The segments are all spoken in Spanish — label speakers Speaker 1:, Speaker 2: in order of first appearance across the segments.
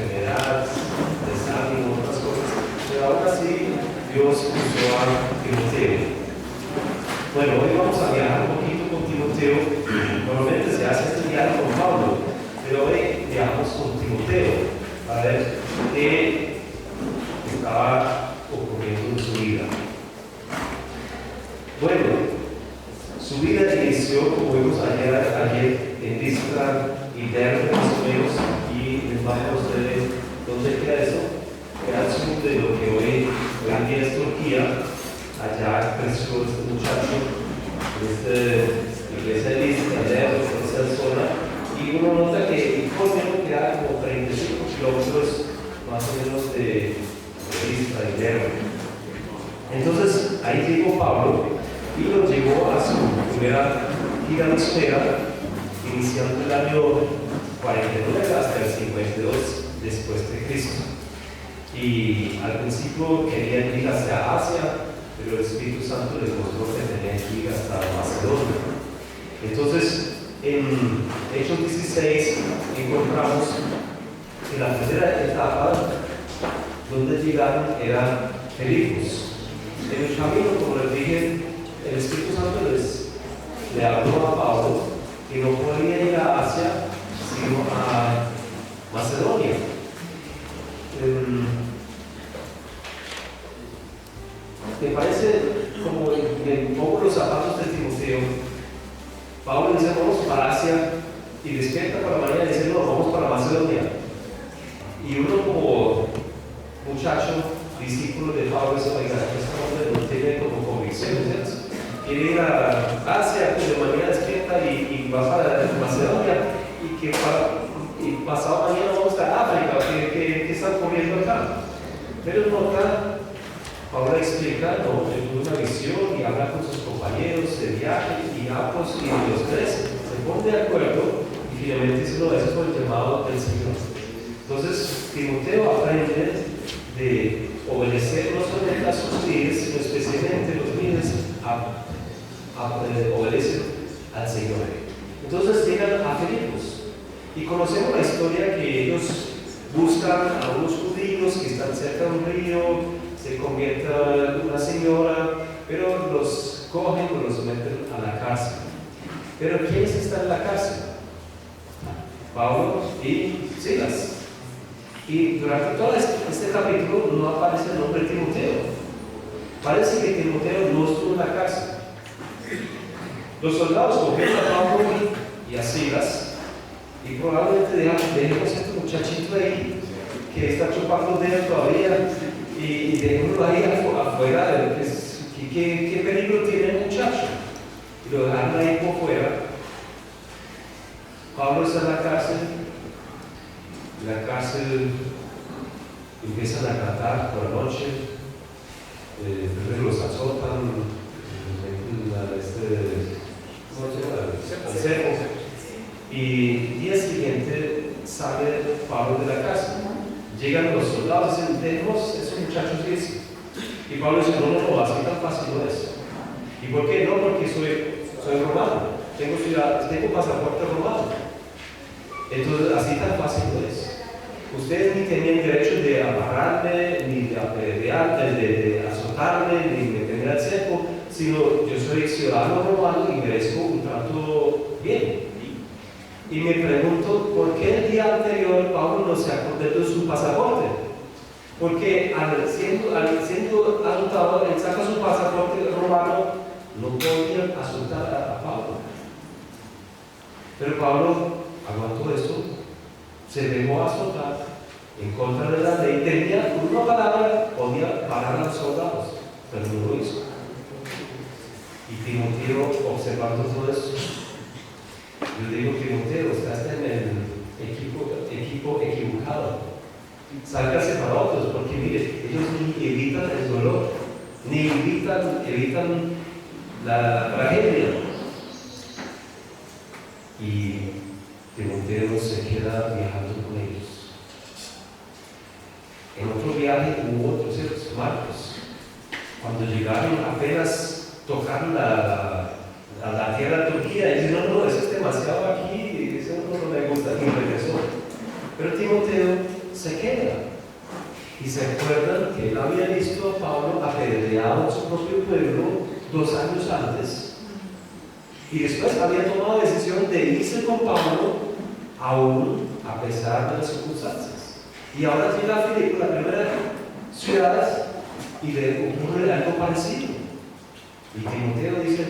Speaker 1: enfermedad, desánimo, otras cosas, pero aún así Dios usó a Timoteo. Bueno, hoy vamos a viajar un poquito con Timoteo. Normalmente se hace este viaje con Pablo, pero hoy viajamos con Timoteo para ver qué estaba ocurriendo en su vida. Bueno, su vida inició, como vimos ayer en Listra y Derbe, más o menos, y les vamos a ustedes dónde queda eso. Queda al sur de lo que hoy en día es Turquía. Allá creció este muchacho, en esta iglesia de Listra, Derbe, en esa zona, y uno nota que Iconio queda como 35 kilómetros más o menos de Listra y Derbe. Entonces ahí llegó Pablo y lo llevó a su primera gira misionera, iniciando el año 49 hasta el 52 después de Cristo. Y al principio querían ir hacia Asia, pero el Espíritu Santo les mostró que tenían que ir hasta Macedonia. Entonces, en Hechos 16 encontramos que la primera etapa donde llegaron era Filipos. En el camino, como les dije, el Espíritu Santo le habló a Pablo que no podía ir a Asia, sino a Macedonia. ¿Te parece como en poco los zapatos de Timoteo? Pablo dice, vamos para Asia, y despierta para mañana y dice, no, vamos para Macedonia. Y uno como muchacho, discípulo de Pablo, dice, oiga, este hombre no tiene como convicciones, quiere ir a Asia, pues de mañana despierta y va para Macedonia, y pasado mañana vamos a África, ¿qué están comiendo acá? Pero nota, Pablo explica, no, tuvo una visión y habla con sus compañeros de viaje y ambos, y los tres se ponen de acuerdo y finalmente dicen, no, eso es por el llamado del Señor. Entonces, Timoteo aprende de obedecer no solamente a sus líderes, sino especialmente los líderes obedecen al Señor. Entonces llegan a Filipos y conocemos la historia que ellos buscan a unos judíos que están cerca de un río, se convierte en una señora, pero los cogen y los meten a la cárcel. Pero ¿quiénes están en la cárcel? Pablo y Silas. Y durante todo este capítulo no aparece el nombre de Timoteo. Parece que Timoteo no estuvo en la cárcel. Los soldados cogieron a Pablo y a Silas y probablemente dejemos a este muchachito ahí que está chupando de él todavía y dejémoslo ahí afuera. ¿Qué peligro tiene el muchacho? Y lo dejaron ahí por fuera. Pablo está en la cárcel. En la cárcel empiezan a cantar por la noche, primero los azotan, ¿cómo se llama? El cepo. Y el día siguiente sale Pablo de la cárcel. Llegan los soldados y dicen, tenemos esos muchachos irse. Y Pablo dice, no, así tan fácil no es. ¿Y por qué? No, porque soy romano, tengo pasaporte romano. Entonces, así tan fácil no es. Ustedes ni tenían derecho de amarrarme, ni de apedrearme, de azotarme, ni de meterme al cepo, sino yo soy ciudadano romano y merezco un trato bien. Y me pregunto, ¿por qué el día anterior Pablo no se acordó de su pasaporte? Porque siendo anotado, él saca su pasaporte romano, no podía azotar a Pablo. Pero Pablo aguantó esto, se dejó azotar en contra de la ley, tenía una palabra, podía parar a los soldados, pero no lo hizo. Y Timoteo, observando todo eso, yo digo, Timoteo, estás en el equipo equivocado. Sálgase para otros, porque mire, ellos ni evitan el dolor, ni evitan la tragedia. Y Timoteo se queda viajando con ellos. En otro viaje hubo otros, Marcos. Cuando llegaron, apenas tocaron la tierra de Turquía, y dicen, no, eso es demasiado aquí, eso no me gusta, y regresó. Pero Timoteo se queda. Y se acuerdan que él había visto a Pablo apedreado en su propio pueblo 2 años antes. Y después había tomado la decisión de irse con Pablo, aún a pesar de las circunstancias. Y ahora llega a Filipo, la primera ciudad, y le ocurre algo parecido. Y Timoteo dice: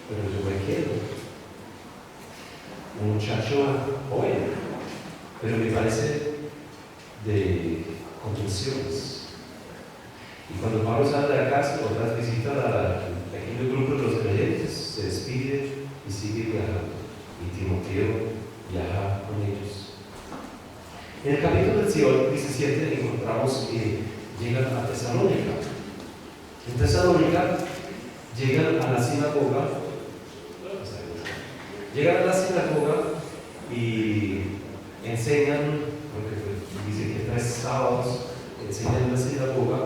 Speaker 1: pero yo me quedo. Un muchacho joven, pero me parece de convicciones. Y cuando Pablo sale de la casa, otra vez visita al pequeño grupo de los creyentes, se despide y sigue viajando. Y Timoteo viaja con ellos. En el capítulo 17 encontramos que llegan a Tesalónica. En Tesalónica llegan a la sinagoga. Llegan a la sinagoga y enseñan, porque dice que 3 sábados enseñan en la sinagoga,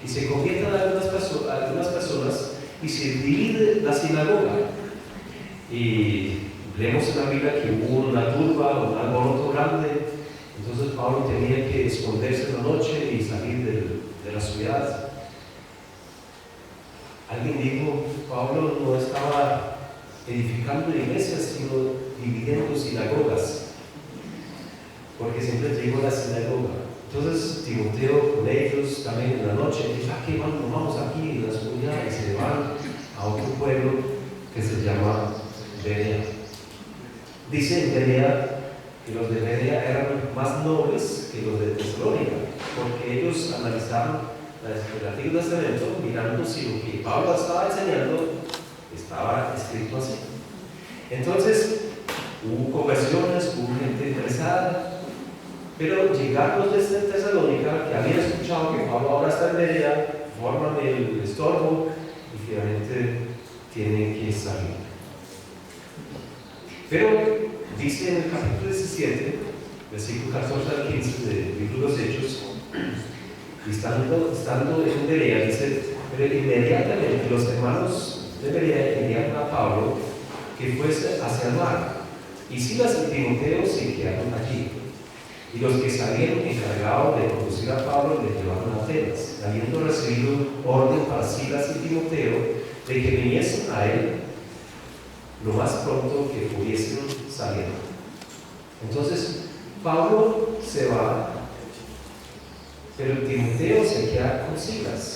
Speaker 1: y se convierten algunas personas y se divide la sinagoga. Y leemos en la Biblia que hubo una turba, un alboroto grande. Entonces Pablo tenía que esconderse en la noche y salir de la ciudad. Alguien dijo: Pablo no estaba edificando iglesias, sino dividiendo sinagogas, porque siempre llegó a la sinagoga. Entonces Timoteo con ellos también en la noche dice: ¿a qué vamos aquí en la oscuridad? Y se van a otro pueblo que se llama Berea. Dice en Berea que los de Berea eran más nobles que los de Tesalónica, porque ellos analizaron el Antiguo Testamento mirando si lo que Pablo estaba enseñando estaba escrito así. Entonces hubo conversiones, hubo gente interesada, pero llegaron los de Tesalónica, que habían escuchado que Pablo ahora está en Berea, forman el estorbo y finalmente tienen que salir. Pero dice en el capítulo 17, versículo 14 al 15 del libro de los Hechos, estando en Berea, dice: pero inmediatamente los hermanos de Berea enviaron a Pablo que fuese hacia el mar, y Silas y Timoteo se quedaron allí. Y los que se habían encargado de conducir a Pablo le llevaron a Atenas, habiendo recibido orden para Silas y Timoteo de que viniesen a él lo más pronto que pudiesen salir. Entonces Pablo se va, pero Timoteo se queda con Silas.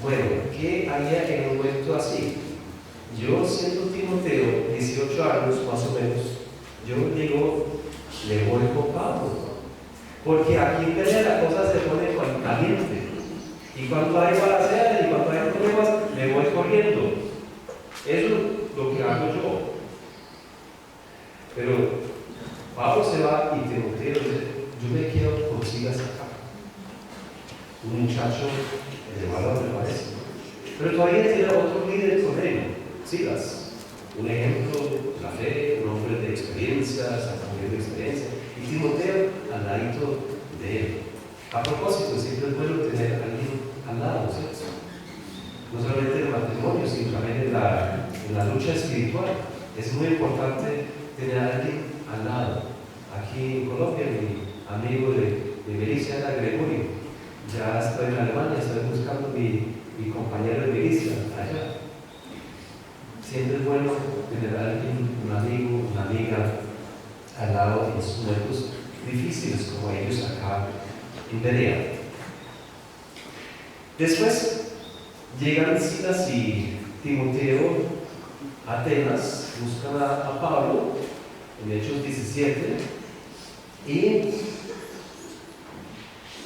Speaker 1: Bueno, ¿qué haría en un momento así? Yo, siendo Timoteo, 18 años más o menos, yo digo: le voy con Pablo, porque aquí en Berea la cosa se pone caliente, y cuando hay balaceras y cuando hay problemas, me voy corriendo. Eso es lo que hago yo. Pero Pablo se va y Timoteo dice: yo me quedo con Silas acá. Un muchacho elevado, me parece. Pero todavía tiene otro líder con él, Silas. Un ejemplo de la fe, un hombre de experiencia, sacando de experiencia. Y Timoteo al ladito de él. A propósito, siempre es bueno tener a alguien al lado, ¿cierto? No solamente en el matrimonio, sino también en la lucha espiritual. Es muy importante tener a alguien al lado. Aquí en Colombia, mi amigo de milicia era Gregorio. Ya estoy en Alemania, estoy buscando mi compañero de milicia allá. Siempre es bueno tener a alguien, un amigo, una amiga al lado en sus momentos difíciles, como ellos acá en Berea. Después llegan Silas y Timoteo a Atenas, buscan a Pablo en Hechos 17, y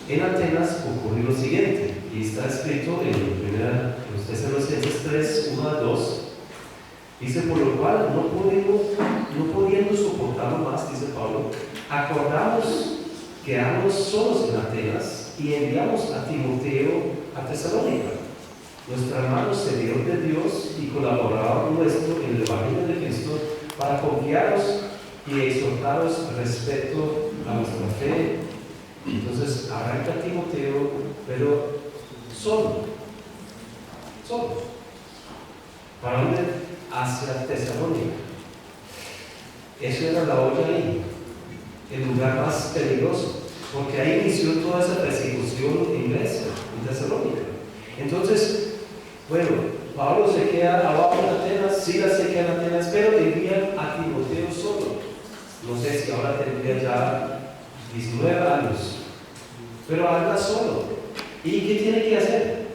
Speaker 1: en Atenas ocurrió lo siguiente, y está escrito en los Tesalonicenses 3, 1 a 2. Dice: por lo cual, no pudiendo soportarlo más, dice Pablo, acordamos quedarnos solos en Atenas y enviamos a Timoteo a Tesalónica. Nuestro hermano servidor de Dios y colaborador nuestro en el Evangelio de Cristo, para confiaros y exhortaros respecto a nuestra fe. Entonces arranca Timoteo, pero solo. ¿Para dónde? Hacia Tesalónica. Eso era la olla ahí. el lugar más peligroso, porque ahí inició toda esa persecución en Grecia, en Tesalónica. Entonces, bueno, Pablo se queda abajo en Atenas, Silas se queda en Atenas, pero envían a Timoteo solo. No sé si ahora tendría ya 19 años, pero anda solo. ¿Y qué tiene que hacer?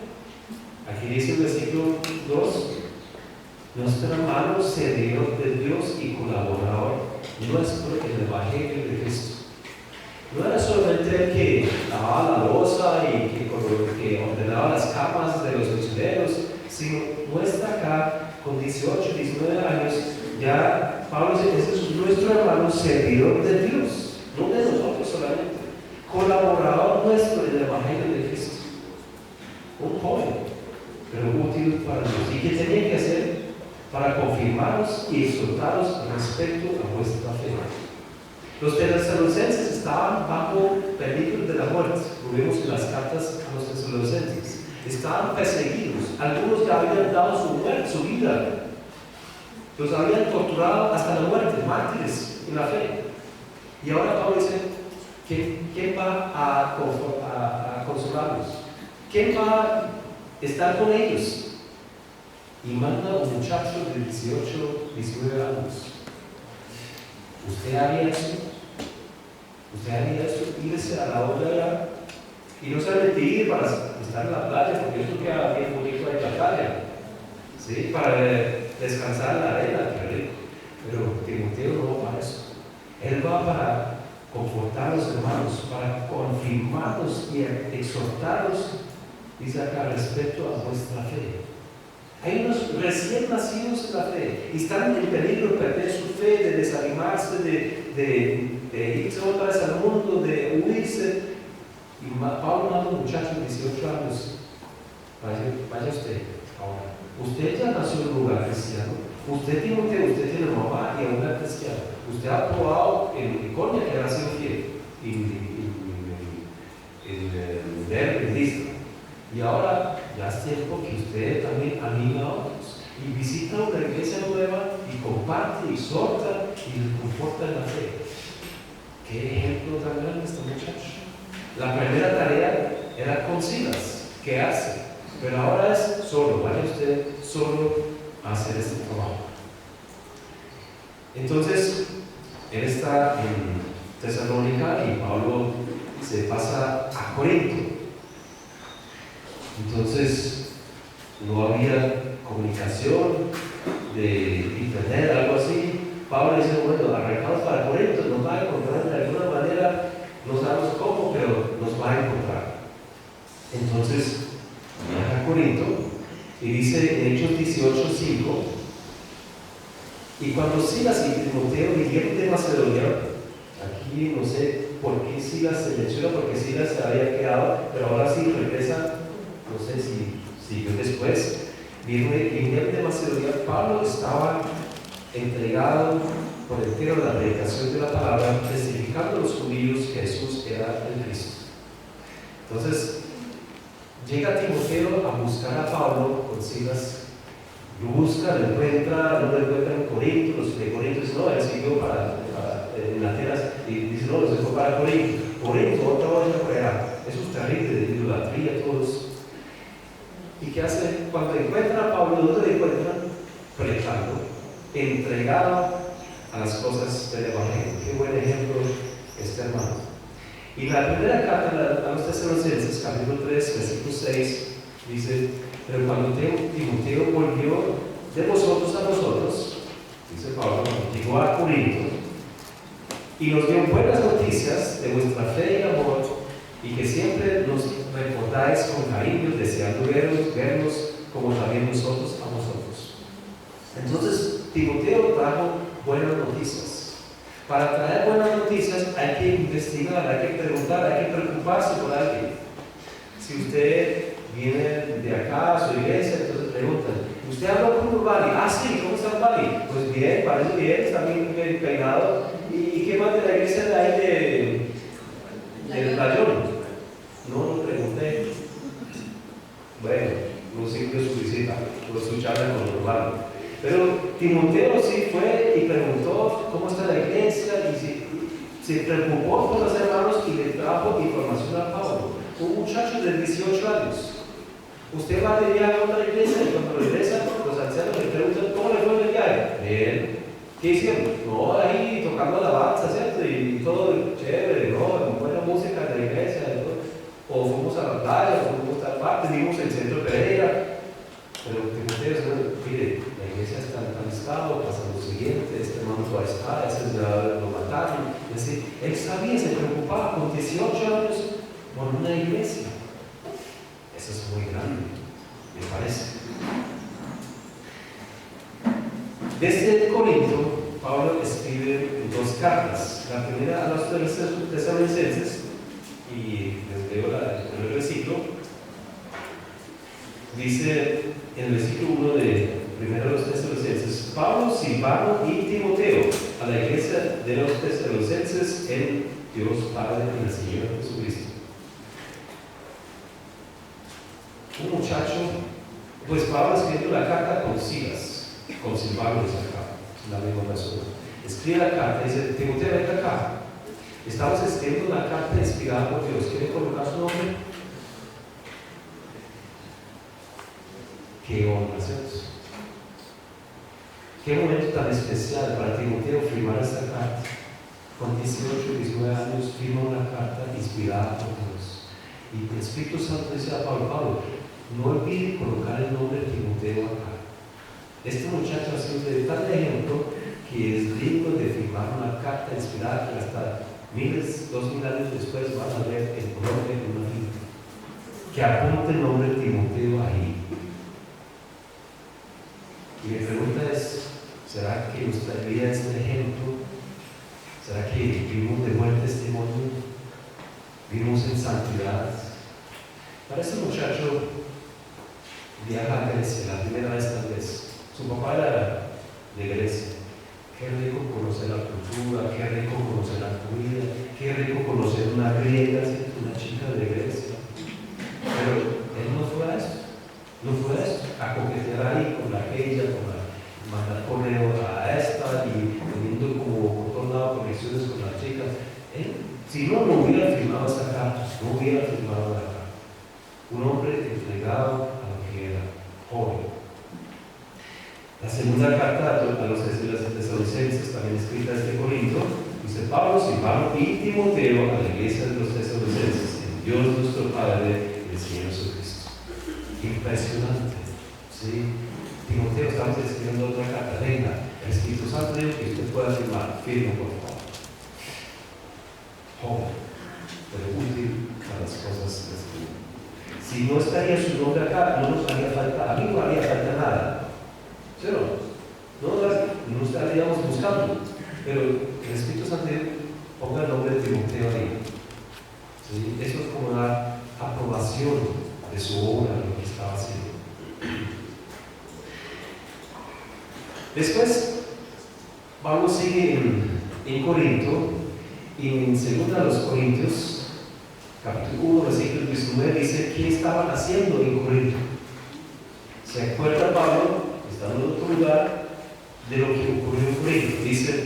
Speaker 1: Aquí dice el versículo 2: nuestro hermano servidor de Dios y colaborador nuestro en el Evangelio de Cristo. No era solamente el que lavaba la loza y que ordenaba las camas de los misioneros, sino muestra acá, con 18, 19 años, ya Pablo dice: ese es nuestro hermano servidor de Dios, no de nosotros solamente, colaborador nuestro en el Evangelio de Cristo. Un joven, pero útil para Dios. ¿Y qué tenía que hacer? Para confirmaros y exhortaros respecto a vuestra fe. Los tesalonicenses estaban bajo peligro de la muerte. Lo vemos en las cartas a los tesalonicenses. Estaban perseguidos. Algunos ya habían dado su vida. Los habían torturado hasta la muerte, mártires en la fe. Y ahora Pablo dice: ¿quién va a consolarlos? ¿Quién va a estar con ellos? Y manda a un muchacho de 18, 19 años. ¿Usted haría eso? ¿Usted haría eso? Irse a la orilla y no solamente ir para estar en la playa, porque eso queda bien bonito ahí en la playa, ¿sí? Para descansar en la arena, pero Timoteo no va para eso. Él va para confortar a los hermanos, para confirmarlos y exhortarlos, dice acá, respecto a vuestra fe. Hay unos recién nacidos en la fe y están en peligro de perder su fe, de desanimarse, de irse otra vez al mundo, de huirse. Y Pablo manda a un muchacho de 18 años: vaya usted ahora. Usted ya nació en un lugar cristiano. Usted tiene mamá y abuela cristiana. Usted ha probado en Iconia que ha sido fiel en ver el disco. Y ahora ya es tiempo que usted también anima a otros y visita una iglesia nueva y comparte, y exhorta y les conforta en la fe. Qué ejemplo tan grande este muchacho. La primera tarea era con Silas, ¿qué hace? Pero ahora es solo, vaya usted solo a hacer este trabajo. Entonces, él está en Tesalónica y Pablo se pasa a Corinto. Entonces, no había comunicación de internet, algo así. Pablo dice: bueno, arrancamos para Corinto, nos va a encontrar de alguna manera, no sabemos cómo, pero nos va a encontrar. Entonces, viaja a Corinto y dice en Hechos 18:5: y cuando Silas y Timoteo vinieron de Macedonia, aquí no sé por qué Silas se menciona, porque Silas se había quedado, pero ahora sí regresa. No sé si siguió después. Vinieron de Macedonia. Pablo estaba entregado por entero a la predicación de la palabra, testificando a los judíos que Jesús era el Cristo. Entonces, llega Timoteo a buscar a Pablo con Silas. Lo busca, lo encuentra, no lo encuentra en Corinto. Los de Corinto dicen: no, él siguió en Atenas, y dice: no, los dejó para Corinto. Corinto, otra vez por allá. Eso es terrible, de idolatría, todos. ¿Y qué hace? Cuando encuentran a Pablo, ¿dónde lo encuentran? Predicando, entregado a las cosas del Evangelio. Qué buen ejemplo este hermano. Y la primera carta a los tesalonicenses, capítulo 3, versículo 6, dice: pero cuando Timoteo volvió de vosotros a nosotros, dice Pablo, llegó a Corinto y nos dio buenas noticias de vuestra fe y amor, y que siempre nos recordáis con cariño, deseando vernos como también nosotros a vosotros. Entonces, Timoteo trajo buenas noticias. Para traer buenas noticias hay que investigar, hay que preguntar, hay que preocuparse por alguien. Si usted viene de acá a su iglesia, entonces preguntan: ¿usted habló con Urbani? Ah, sí, ¿cómo está Urbani? Pues bien, parece bien, está bien peinado. ¿Y qué más de la iglesia de ahí del Playón? No lo pregunté. Bueno, no sirve su visita, no su charla con Urbani. Pero Timoteo sí fue y preguntó cómo está la iglesia y se preocupó llamó con los hermanos y le trajo información a Pablo. Un muchacho de 18 años. Usted va de viaje a otra iglesia y cuando regresa, los ancianos le preguntan cómo le fue el viaje. Bien. ¿Qué hicieron? No, ahí tocando alabanza, ¿cierto? Y todo chévere, ¿no? Buena música en la iglesia. O fuimos a la playa, o fuimos a tal parte, vimos el centro Pereira. Pero Timoteo, mire, la iglesia está en tal estado, pasa lo siguiente, este hermano va a estar, ese ya lo mataron. Es decir, él sabía, se preocupaba con 18 años por una iglesia. Eso es muy grande, me parece. Desde Corinto, Pablo escribe 2 cartas. La primera a los tesalonicenses, y les leo el versículo. Dice en el versículo 1 de primero de los tesalonicenses: Pablo, Silvano y Timoteo, a la iglesia de los tesalonicenses en Dios Padre y el Señor Jesucristo. Un muchacho, pues Pablo escribiendo la carta con Silas, con Silvano es acá, la misma persona. Escribe la carta y dice: Timoteo, ven acá. Estamos escribiendo una carta inspirada por Dios. ¿Quiere colocar su nombre? Qué honra, ¿cierto? Qué momento tan especial para Timoteo firmar esta carta. Con 18, 19 años firma una carta inspirada por Dios. Y el Espíritu Santo dice a Pablo: Pablo, no olvide colocar el nombre de Timoteo acá. Este muchacho ha sido de tal ejemplo que es digno de firmar una carta inspirada que hasta 2000 años después van a ver el nombre de una firma. Que apunte el nombre de Timoteo ahí. Y mi pregunta es: ¿será que nuestra vida es un ejemplo? ¿Será que vivimos de buen testimonio? ¿Vivimos en santidad? Para ese muchacho viaja a Grecia la primera vez tal vez. Su papá era de Grecia. Qué rico conocer la cultura, qué rico conocer la comida, qué rico conocer una griega, una chica de Grecia. Pero él no fue a esto. No fue esto, a coquetear ahí con aquella, con la mandar correo a esta y teniendo como por todos lados conexiones con las chicas. Si no hubiera firmado esta carta, no hubiera firmado la carta. Un hombre entregado a lo que era, joven. La segunda carta a los tesalonicenses, también escrita desde Corinto, dice: Pablo, Silvano y Timoteo, a la iglesia de los tesalonicenses, en Dios nuestro Padre y el Señor Jesucristo. Impresionante, ¿sí? Timoteo, estamos escribiendo otra carta. Venga, el Espíritu Santo dijo que usted pueda firmar. Firme, por favor. Joven, pero útil para las cosas de este mundo. Si no estaría su nombre acá, no nos haría falta, a mí no haría falta nada. ¿Sí o no? No estaríamos buscando. Pero el Espíritu Santo ponga el nombre de Timoteo ahí. ¿Sí? Eso es como la aprobación de su obra, lo que estaba haciendo. Después, Pablo sigue en Corinto, y en 2 Corintios, capítulo 1, versículo 19, dice: ¿qué estaban haciendo en Corinto? ¿Se acuerda Pablo, estando en otro lugar, de lo que ocurrió en Corinto? Dice: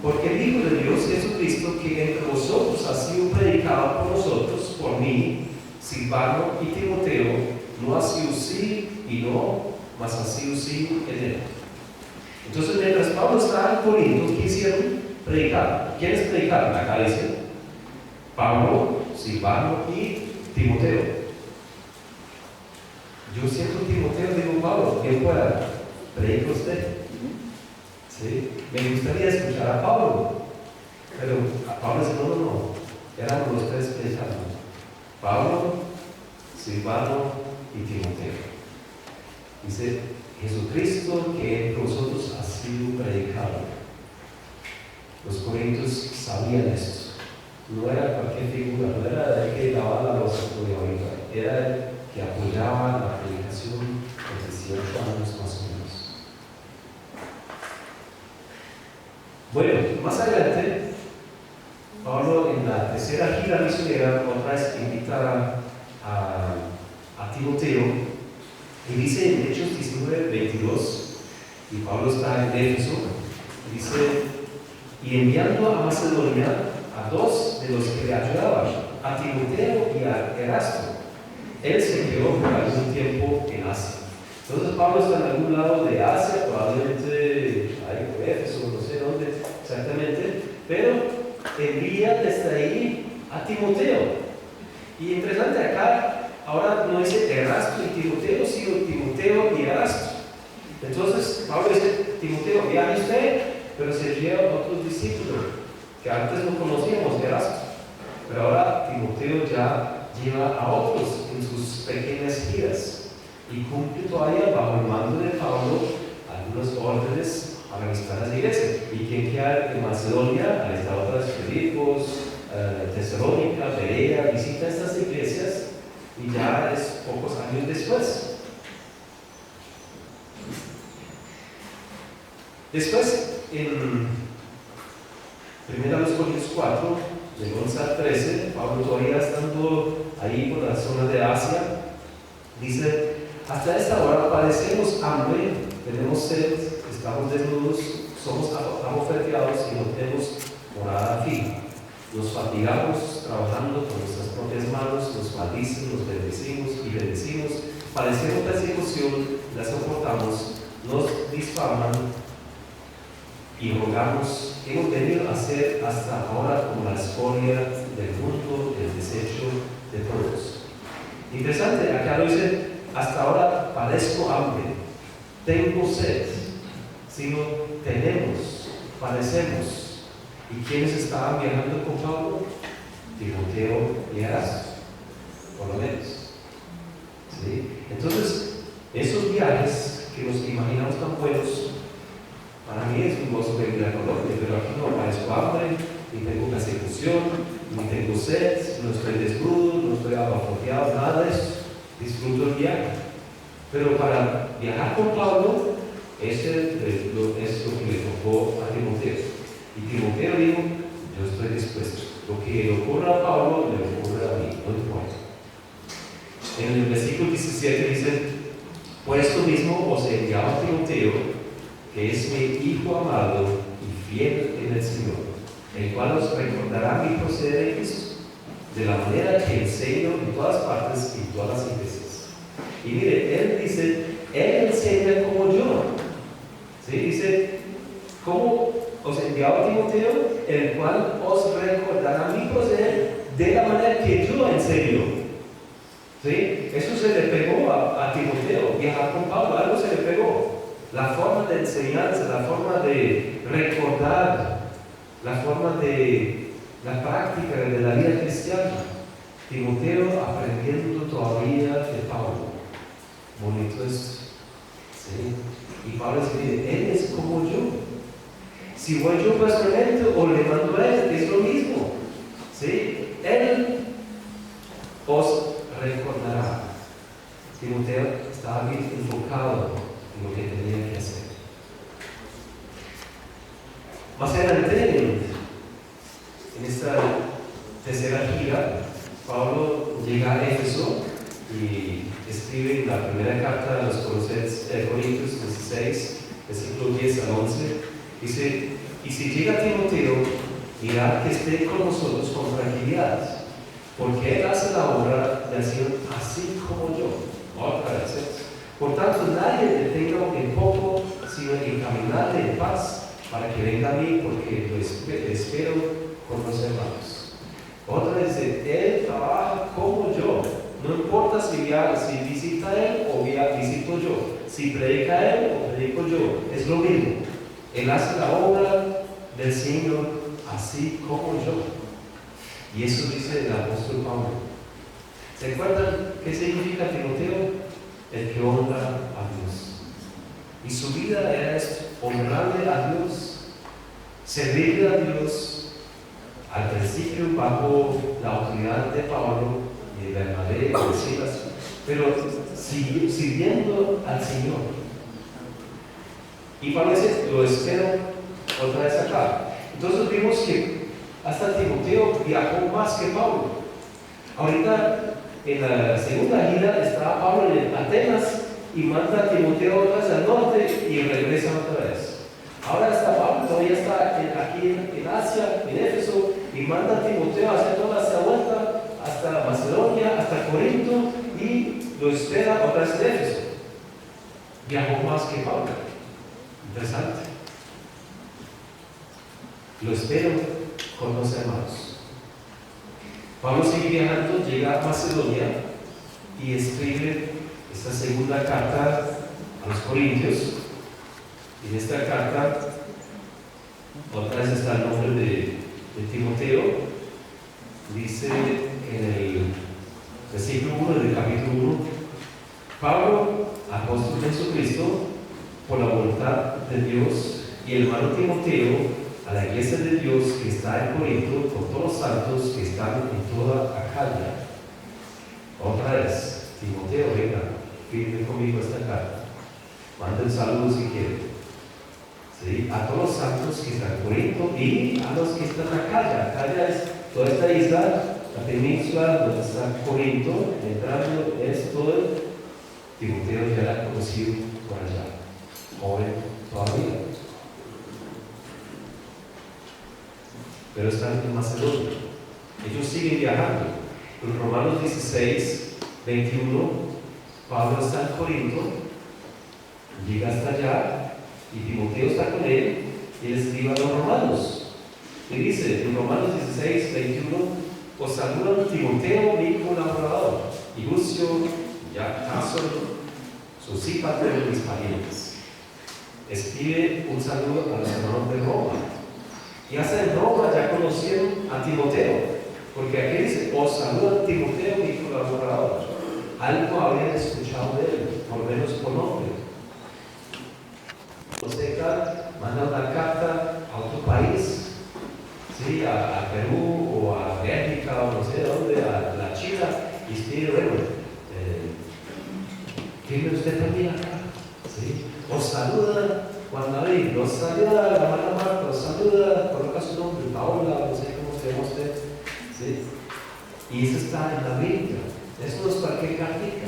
Speaker 1: porque el Hijo de Dios, Jesucristo, que entre vosotros ha sido predicado por nosotros, por mí, Silvano y Timoteo, no ha sido sí y no, mas ha sido sí en él. Entonces, mientras Pablo estaba en Corinto, ¿qué hicieron? Predicar. ¿Quiénes predicaron? Acá dice: Pablo, Silvano y Timoteo. Yo siento Timoteo, digo: Pablo, ¿quién pueda? Predica usted. ¿Sí? Me gustaría escuchar a Pablo, pero a Pablo dice: no, éramos los 3 predicando. Pablo, Silvano y Timoteo. Dice: Jesucristo que entre vosotros ha sido predicado. Los corintios sabían esto. No era cualquier figura, no era el que daba la losa de ahorita, era el que apoyaba la predicación de 18 años más o menos. Bueno, más adelante, Pablo en la tercera gira misionera otra vez invita a Timoteo y dice en Hechos 19:22, y Pablo está en Éfeso, dice: y enviando a Macedonia a 2 de los que le ayudaban, a Timoteo y a Erasto. Él se quedó por algún tiempo en Asia. Entonces Pablo está en algún lado de Asia, probablemente hay por Éfeso, no sé dónde exactamente, pero envía desde ahí a Timoteo. Y interesante acá, ahora no dice Erasto y Timoteo, sino Timoteo y Erasto. Entonces Pablo dice, Timoteo, viaje usted, pero se lleva a otros discípulos que antes no conocíamos, Erasto. Pero ahora Timoteo ya lleva a otros en sus pequeñas giras y cumple todavía bajo el mando de Pablo algunas órdenes para visitar las iglesias. Y quien queda en Macedonia, ha estado otras Filipos, Tesalónica, Berea, visita estas iglesias y ya es pocos años después. Después, en 1 Corintios 4, del 11 al 13, Pablo todavía estando ahí por la zona de Asia, dice: hasta esta hora padecemos hambre, tenemos sed, estamos desnudos, somos abofeteados y no tenemos morada fija. Nos fatigamos trabajando con nuestras propias manos, nos maldicen, nos bendecimos y bendecimos, padecemos persecución, la soportamos, nos difaman y rogamos. Hemos venido a ser hasta ahora como la escoria del mundo, el desecho de todos. Interesante, acá lo dice: hasta ahora padezco hambre, tengo sed, sino tenemos, padecemos. ¿Y quiénes estaban viajando con Pablo? Timoteo y Erasto, por lo menos. ¿Sí? Entonces, esos viajes que nos imaginamos tan buenos, para mí es un gozo venir a Colombia, pero aquí no padezco hambre, ni tengo persecución, ni tengo sed, no estoy desnudo, no estoy abofeteado, nada de eso. Disfruto el viaje. Pero para viajar con Pablo, ese es lo que le tocó a Timoteo. Y Timoteo dijo: yo estoy dispuesto. Lo que le ocurra a Pablo, le ocurre a mí, no importa. En el versículo 17 dice: por esto mismo os he enviado a Timoteo, que es mi hijo amado y fiel en el Señor, el cual os recordará mi proceder en Cristo, de la manera que enseño en todas partes y en todas las iglesias. Y mire, él dice, él enseña como yo. ¿Sí? Dice, ¿cómo os he enviado a Timoteo, el cual os recordará mi proceder de la manera que yo enseño? ¿Sí? Eso se le pegó a Timoteo, viajar con Pablo, algo se le pegó. La forma de enseñanza, la forma de recordar, la forma de la práctica de la vida cristiana. Timoteo aprendiendo todavía de Pablo. Bonito esto. ¿Sí? Y Pablo dice, él es como yo. Si voy yo personalmente o le mando a él, es lo mismo. ¿Sí? Él os recordará. Timoteo estaba bien enfocado en lo que tenía que hacer. Más adelante, en esta tercera gira, Pablo llega a Éfeso y escribe la primera carta a los Corintios 16, versículos 10 al 11. Dice: y si llega Timoteo, mirad que esté con nosotros con tranquilidad, porque él hace la obra del Señor así como yo. Otra vez. Por tanto, nadie le tenga en poco, sino encaminarle en paz, para que venga a mí, porque lo espero con los hermanos. Otra vez dice, él trabaja como yo. No importa si visita él o visito yo, si predica él o predico yo, es lo mismo. Él hace la obra del Señor así como yo. Y eso dice el apóstol Pablo. ¿Se acuerdan qué significa Timoteo? El que honra a Dios. Y su vida era esto: honrarle a Dios, servirle a Dios, al principio bajo la autoridad de Pablo y de Bernabé y de Silas, pero sirviendo al Señor. Y Pablo dice, lo espero otra vez acá. Entonces vimos que hasta Timoteo viajó más que Pablo. Ahorita en la segunda gira estaba Pablo en Atenas y manda a Timoteo otra vez al norte y regresa otra vez. Ahora está Pablo, todavía está aquí en Asia, en Éfeso, y manda a Timoteo a hacer toda esta vuelta hasta Macedonia, hasta Corinto, y lo espera otra vez en Éfeso. Viajó más que Pablo. Interesante. Lo espero con los hermanos. Pablo sigue viajando, llega a Macedonia y escribe esta segunda carta a los Corintios. Y en esta carta, otra vez está el nombre de Timoteo. Dice en el versículo 1 del capítulo 1: Pablo, apóstol de Jesucristo, por la voluntad de Dios, y el hermano Timoteo, a la iglesia de Dios que está en Corinto, con todos los santos que están en toda Acaya. Otra vez, Timoteo, venga, firme conmigo esta carta. Manden saludos si quieren. ¿Sí? A todos los santos que están en Corinto y a los que están en Acaya. Acaya es toda esta isla, la península donde está Corinto, entrando, es todo. Timoteo ya la ha conocido por allá, joven todavía. Pero están en Macedonia. Ellos siguen viajando. En Romanos 16, 21, Pablo está en Corinto, llega hasta allá, y Timoteo está con él, y él escribe a los romanos. Y dice en Romanos 16, 21, os saludan Timoteo, mi colaborador, y Lucio, Yason, Sosípater de mis parientes. Escribe un saludo a los hermanos de Roma. Y hasta en Roma ya conocieron a Timoteo, porque aquí dice, os saluda Timoteo, mi colaborador. Algo habían escuchado de él, por lo menos por nombre. Fonseca manda una carta a otro país, ¿sí? a Perú o a Bélgica o no sé dónde, a la China, y escribe, bueno, ¿quién usted también acá? ¿Sí? Os saluda Juan David, los saluda la hermana Marta, los saluda, coloca su nombre, Paola, no sé cómo se llama usted. ¿Sí? Y eso está en la Biblia. Eso no es cualquier cartica.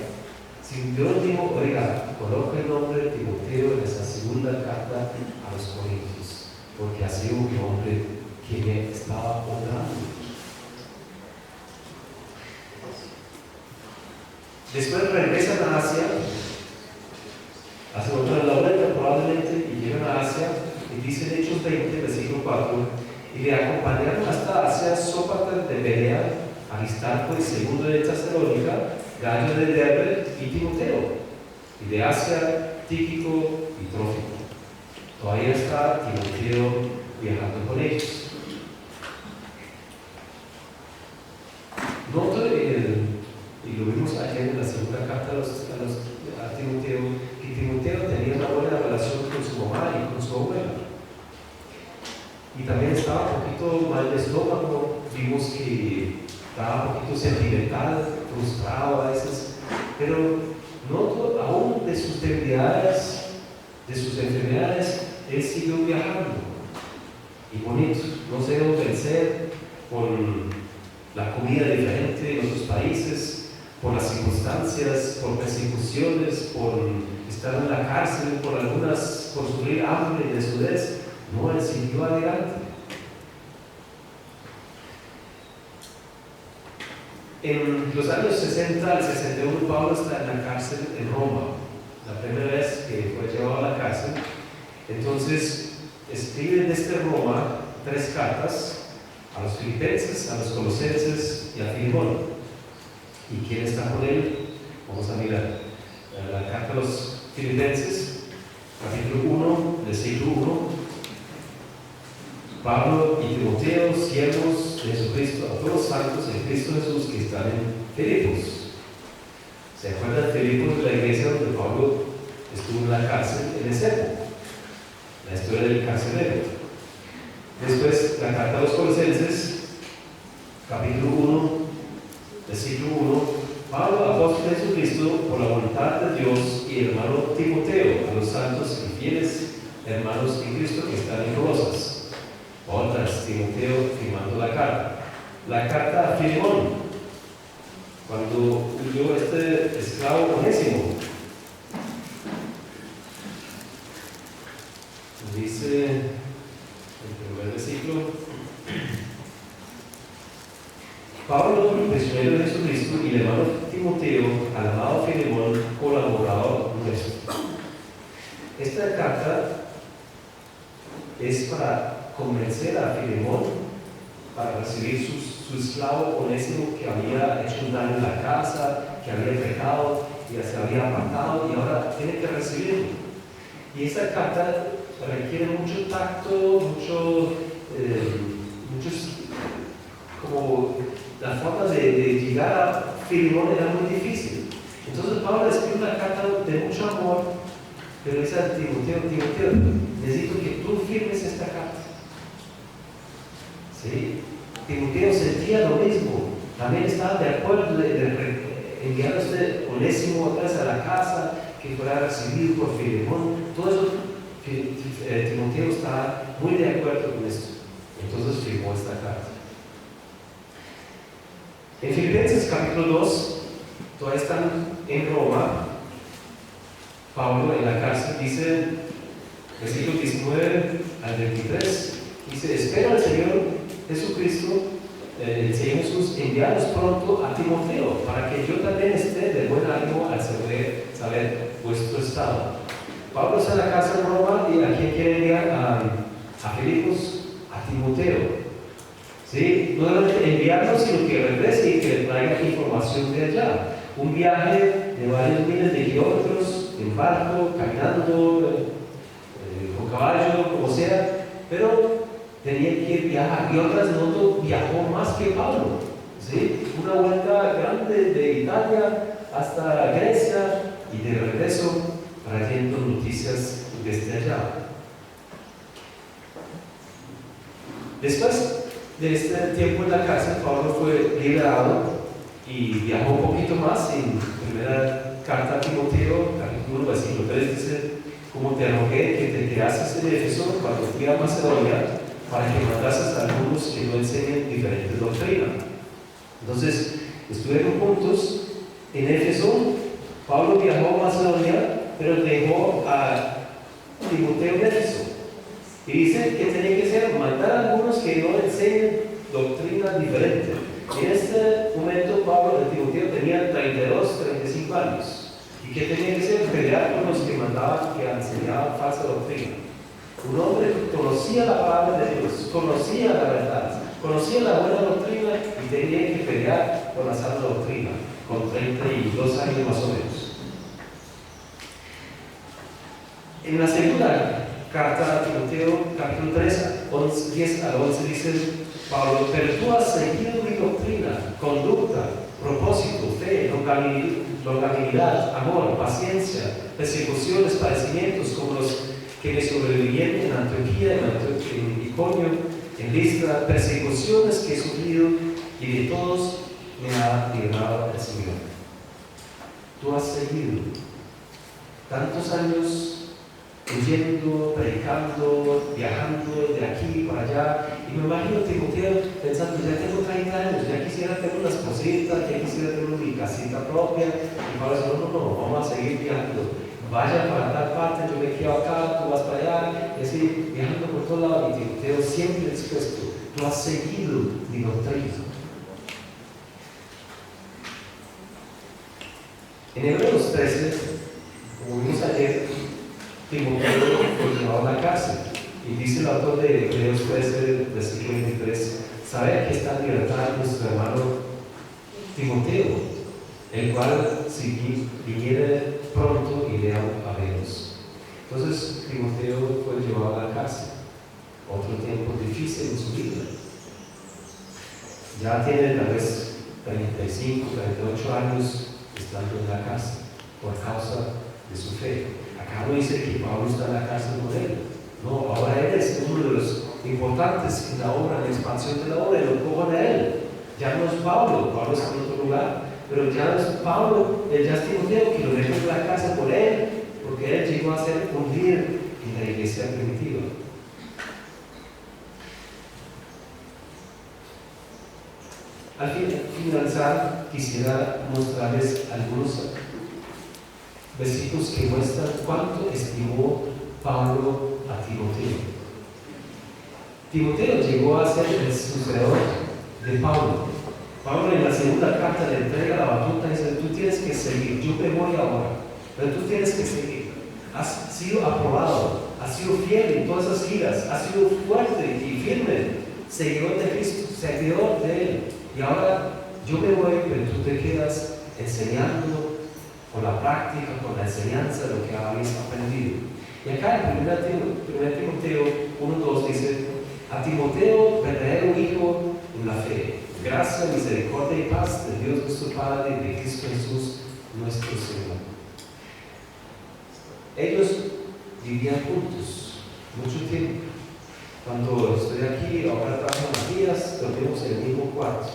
Speaker 1: Si Dios dijo, oiga, coloca el nombre de Timoteo en esa segunda carta a los Corintios, porque ha sido un hombre que me estaba honrando. Después regresan a Asia, hacen otra la vuelta probablemente y llegan a Asia, y dice en Hechos 20, versículo 4, y le acompañaron hasta Asia Sópater de Berea, Aristarco y segundo de Tesalónica, Gallo de Derbe y Timoteo, y de Asia Tíquico y Trófico. Todavía está Timoteo viajando con ellos. Noto y lo vimos ayer en la segunda carta a Timoteo, que Timoteo tenía una buena relación con su mamá y con su abuela. Y también estaba un poquito mal de estómago, vimos que estaba un poquito sentimental, frustrado a veces, pero noto aún de sus debilidades, de sus enfermedades, él siguió viajando. Y bonito, no se dejó vencer por la comida diferente en otros países, por las circunstancias, por persecuciones, por estar en la cárcel, por sufrir hambre y desnudez. No, él siguió adelante. En los años 60 al 61, Pablo está en la cárcel en Roma, la primera vez que fue llevado a la cárcel. Entonces, escribe desde Roma 3 cartas a los filipenses, a los colosenses y a Filemón. ¿Y quién está con él? Vamos a mirar la carta a los filipenses, capítulo 1, versículo 1. Pablo y Timoteo, siervos de Jesucristo, a todos los santos en Cristo Jesús que están en Filipos. ¿Se acuerdan de Filipos, de la iglesia donde Pablo estuvo en la cárcel en ese época? La historia del carcelero. Después, la carta a los Colosenses, capítulo 1, versículo 1. Pablo, apóstol de Jesucristo, por la voluntad de Dios, y el hermano Timoteo, a los santos y fieles hermanos en Cristo que están en Colosas. Otras, Timoteo firmando la carta. La carta a Filemón, cuando huyó este esclavo Onésimo. Dice el primer versículo: Pablo, prisionero de Jesucristo, y el hermano Timoteo, al amado Filemón, colaborador nuestro. Esta carta es para convencer a Filemón para recibir su esclavo Onésimo, que había hecho un daño en la casa, que había pecado, y se había apartado y ahora tiene que recibirlo. Y esta carta requiere mucho tacto, como la forma de llegar a Filemón era muy difícil. Entonces Pablo escribe una carta de mucho amor, pero dice a Timoteo, necesito que tú firmes esta carta. ¿Sí? Timoteo sentía lo mismo, también estaba de acuerdo de enviar a usted Onésimo atrás a la casa, que fuera recibido por Filemón. Todo eso, Timoteo está muy de acuerdo con esto. Entonces firmó esta carta. En Filipenses capítulo 2, todavía están en Roma. Pablo en la cárcel dice, versículo 19 al 23, dice: espero al Señor Jesucristo, el Señor Jesús, enviaros pronto a Timoteo, para que yo también esté de buen ánimo al saber vuestro estado. Pablo está en la casa de Roma y a quien quiere enviar a Filipos, a Timoteo. ¿Sí? No solamente enviarlo, sino que regrese y que le traiga información de allá. Un viaje de varios miles de kilómetros, en barco, caminando, con caballo, como sea, pero tenía que viajar. Y otras notas viajó más que Pablo. ¿Sí? Una vuelta grande de Italia hasta Grecia y de regreso trayendo noticias desde allá. Después de este tiempo en la cárcel, Pablo fue liberado y viajó un poquito más. En primera carta a Timoteo, capítulo 1, versículo 3, dice: como te rogué que te quedases en Éfeso cuando fui a Macedonia, para que mandases a algunos que no enseñen diferente doctrina. Entonces, estuvieron juntos en Éfeso. Pablo viajó a Macedonia, pero dejó a Timoteo en Éfeso. Y dice que tenía que ser mandar a algunos que no enseñen doctrina diferente. En este momento Pablo de Timoteo tenía 32, 35 años. ¿Y que tenía que ser? Pelear con los que mandaban, que enseñaban falsa doctrina. Un hombre que conocía la palabra de Dios, conocía la verdad, conocía la buena doctrina y tenía que pelear con la sana doctrina, con 32 años más o menos. En la segunda carta a Timoteo, capítulo 3, 10 al 11, dice Pablo: pero tú has seguido mi doctrina, conducta, propósito, fe, longanimidad, amor, paciencia, persecuciones, padecimientos, como los que me sobrevivieron en Antioquía, en Iconio, en Listra, persecuciones que he sufrido, y de todos me ha librado el Señor. Tú has seguido tantos años huyendo, predicando, viajando de aquí para allá, y me imagino Timoteo pensando: ya tengo 30 años, ya quisiera tener unas cositas, ya quisiera tener mi casita propia. Y Pablo dice: no, vamos a seguir viajando, vaya para tal parte, yo me quedo acá, tú vas para allá, y así viajando por todos lados. Y Timoteo siempre dispuesto: tú has seguido mi doctrina. En Hebreos 13, como vimos ayer, Timoteo fue llevado a la cárcel, y dice el autor de Hebreos 13, versículo 23: sabe que está en libertad nuestro hermano Timoteo, el cual, si viniere pronto, iré a veros. Entonces Timoteo fue llevado a la cárcel, otro tiempo difícil en su vida. Ya tiene tal vez 35, 38 años estando en la cárcel por causa de su fe. Acá no dice que Pablo está en la cárcel con él. No, ahora él es uno de los importantes en la obra, en la expansión de la obra, y lo cojan a él. Ya no es Pablo, Pablo está en otro lugar, pero ya no es Pablo, ya es Timoteo, que lo dejó en la cárcel por él, porque él llegó a ser un líder en la iglesia primitiva. Al finalizar, quisiera mostrarles algunos versículos que muestran cuánto estimó Pablo a Timoteo. Timoteo llegó a ser el sucesor de Pablo. Pablo en la segunda carta le entrega la batuta y dice, tú tienes que seguir, yo me voy ahora, pero tú tienes que seguir. Has sido aprobado, has sido fiel en todas esas giras, has sido fuerte y firme, seguidor de Cristo, seguidor de Él. Y ahora yo me voy, pero tú te quedas enseñando con la práctica, con la enseñanza de lo que habéis aprendido. Y acá en 1 Timoteo 1:2 dice, a Timoteo, verdadero hijo en la fe, gracia, misericordia y paz de Dios nuestro Padre y de Cristo Jesús nuestro Señor. Ellos vivían juntos mucho tiempo. Cuando estoy aquí, ahora trabajo Matías, dormimos en el mismo cuarto.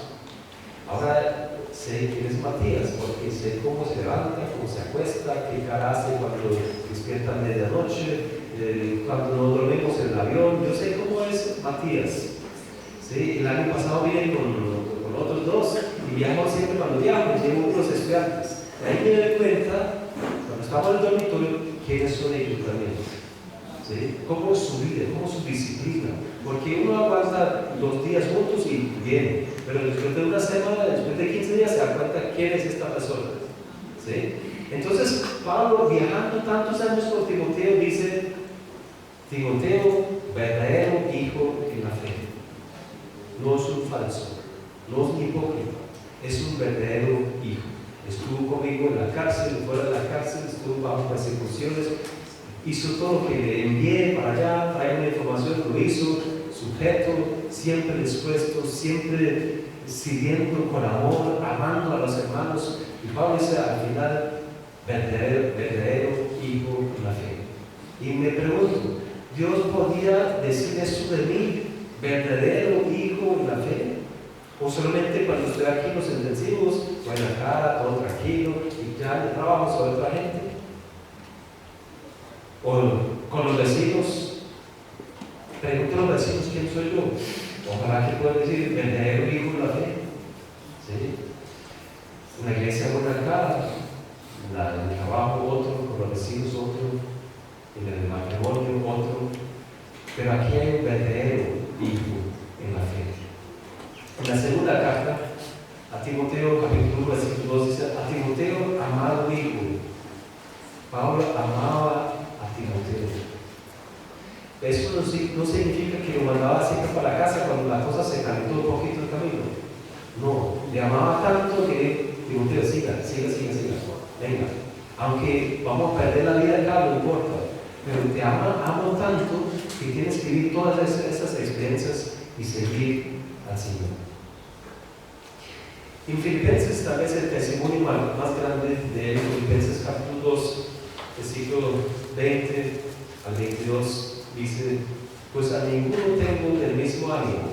Speaker 1: Ahora sé quién es Matías, porque sé cómo se levanta, cómo se acuesta, qué cara hace cuando despierta a medianoche, cuando no dormimos en el avión. Yo sé cómo es Matías. ¿Sí? El año pasado vine con otros dos y viajamos siempre. Cuando viajamos, llevo unos estudiantes. Ahí me doy cuenta, cuando estamos en el dormitorio, quiénes son ellos realmente. ¿Sí? ¿Cómo es su vida? ¿Cómo es su disciplina? Porque uno aguanta 2 días juntos y viene, pero después de una semana, después de 15 días, se da cuenta quién es esta persona. ¿Sí? Entonces, Pablo, viajando tantos años con Timoteo, dice: Timoteo, verdadero hijo en la fe. No es un falso, no es un hipócrita, es un verdadero hijo. Estuvo conmigo en la cárcel, fuera de la cárcel, estuvo bajo persecuciones. Hizo todo lo que le envié para allá, traer una información, lo hizo, sujeto, siempre dispuesto, siempre sirviendo con amor, amando a los hermanos. Y Pablo dice al final, verdadero hijo en la fe. Y me pregunto, ¿Dios podía decir eso de mí, verdadero hijo en la fe? ¿O solamente cuando estoy aquí nos intensivos, buena cara, todo tranquilo, y ya le trabajo sobre otra gente? O con los vecinos, pregunto a los vecinos quién soy yo. Ojalá que puedan decir verdadero hijo en la fe. ¿Sí? Una iglesia buena cara, en el trabajo otro, con los vecinos otro, en el matrimonio otro. Pero aquí hay un verdadero hijo en la fe. En la segunda carta a Timoteo, capítulo 1, versículo 2, dice: a Timoteo, amado hijo. Pablo amaba a Timoteo. Eso no significa que lo mandaba siempre para la casa cuando la cosa se calentó un poquito el camino. No, le amaba tanto que Timoteo, siga. Venga, aunque vamos a perder la vida acá, no importa. Pero te amo tanto que tienes que vivir todas esas experiencias y seguir al Señor. En Filipenses, tal vez el testimonio más grande de él, Filipenses capítulo 2, versículo 20 al 22, dice: pues a ninguno tengo del mismo ánimo,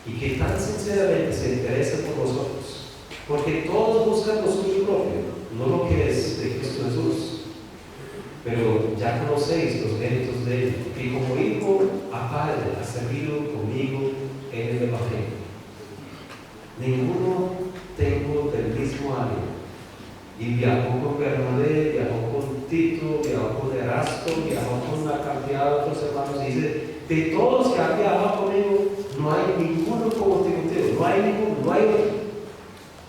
Speaker 1: y que tan sinceramente se interesa por vosotros, porque todos buscan lo suyo propio, no lo que es de Cristo Jesús. Pero ya conocéis los méritos de él, que como hijo a padre ha servido conmigo en el Evangelio. Ninguno tengo del mismo ánimo. Y viajó con Bernabé, viajó con Tito, viajó con Erasto, viajó con una cantidad de otros hermanos. Y dice: de todos los que han viajado conmigo, no hay ninguno como Timoteo, no hay otro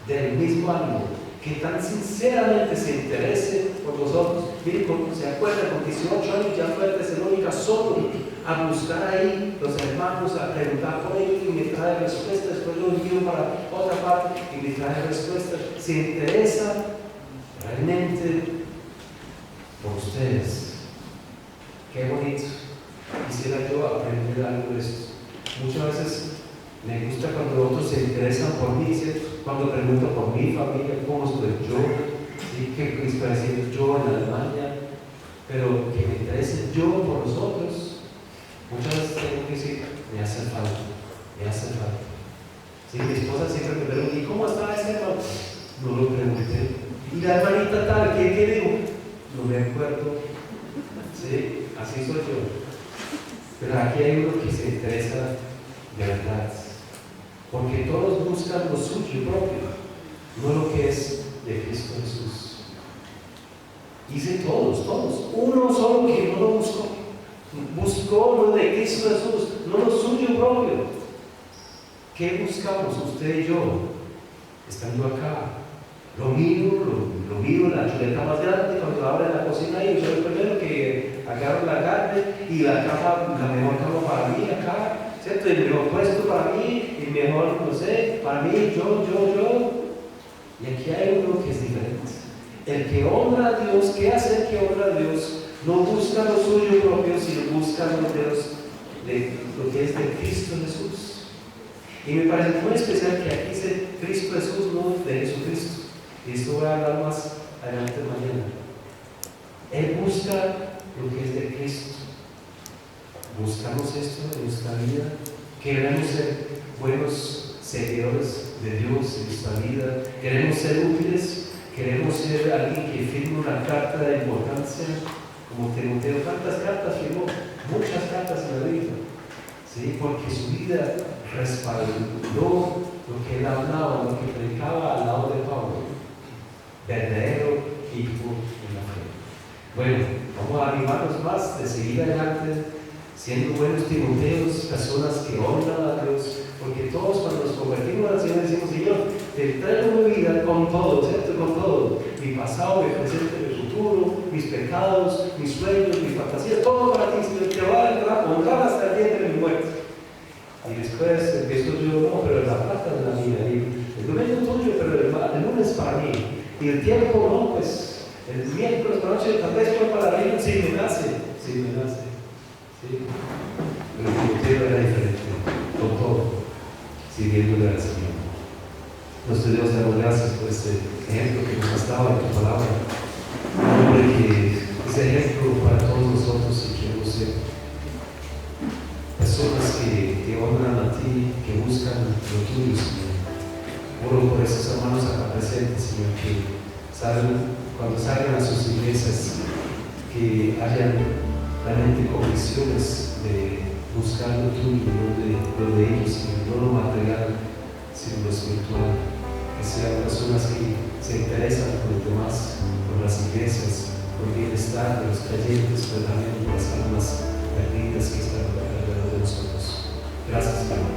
Speaker 1: del mismo ánimo, que tan sinceramente se interese por vosotros. Miren, se acuerdan, con 18 años ya fue a Tesalónica solo a buscar ahí los hermanos, a preguntar por ellos, y me trae respuestas. Después lo envío para otra parte y me trae respuestas. Se interesa realmente por ustedes. Qué bonito. Quisiera yo aprender algo de esto. Muchas veces me gusta cuando otros se interesan por mí, ¿cierto? Cuando pregunto por mi familia, cómo estoy yo, ¿sí? ¿Qué estoy haciendo yo en Alemania? Pero que me interese yo por los otros, muchas veces tengo que decir: me hace falta. ¿Sí? Mi esposa siempre me pregunta: ¿y cómo está ese hermano? No lo pregunté. ¿Y la hermanita tal? ¿Qué digo? No me acuerdo. ¿Sí? Así soy yo. Pero aquí hay uno que se interesa de verdad, porque todos buscan lo suyo propio, no lo que es de Cristo Jesús. Dice todos, uno solo que no lo buscó lo de Cristo Jesús, no lo suyo propio. ¿Qué buscamos usted y yo? estando acá. Lo miro en la chuleta más grande cuando abren la cocina y yo soy el primero que agarro la carne y la mejor cama para mí acá, ¿cierto? El mejor puesto para mí, el mejor, no sé, para mí, yo. Y aquí hay uno que es diferente. El que honra a Dios, ¿qué hace el que honra a Dios? No busca lo suyo propio, sino busca lo que es de Cristo Jesús. Y me parece muy especial que aquí dice Cristo Jesús, no de Jesucristo. Y esto voy a hablar más adelante mañana. Él busca lo que es de Cristo. Buscamos esto en nuestra vida. Queremos ser buenos seguidores de Dios en nuestra vida. Queremos ser útiles. Queremos ser alguien que firme una carta de importancia. Como Timoteo, ¿cuántas cartas firmó? Muchas cartas en la Biblia. ¿Sí? Porque su vida respaldó lo que él hablaba, lo que predicaba al lado de Pablo. Verdadero hijo en la fe. Bueno, vamos a animarnos más de seguir adelante, siendo buenos Timoteos, personas que honran a Dios, porque todos cuando nos convertimos al Señor decimos: Señor, te traigo mi vida con todo, ¿cierto? Con todo, mi pasado, mi presente, mi futuro, mis pecados, mis sueños, mis fantasías, todo para ti, Señor, te va a honrar hasta el día de mi muerte. Y después empiezo yo: no, pero la plata es la mía, y el domingo tuyo, pero el lunes para mí. Y el tiempo, no, pues el miércoles por la noche tal vez fue para arriba. Sí, me nace. Sí. Pero Timoteo era diferente, con todo, sirviéndole al Señor. Nuestro Dios, te damos gracias por este ejemplo que nos has dado en tu palabra. Hombre, que es ejemplo para todos nosotros y queremos ser personas que honran a ti, que buscan lo tuyo, Señor. Oro por esos hermanos acá presentes, Señor, que saben, cuando salgan a sus iglesias, que hayan realmente convicciones de buscar lo tuyo, lo de ellos, Señor, no lo material, sino lo espiritual. Que sean personas que se interesan por los demás, por las iglesias, por el bienestar de los creyentes, pero también por las almas perdidas que están alrededor de nosotros. Gracias, Señor.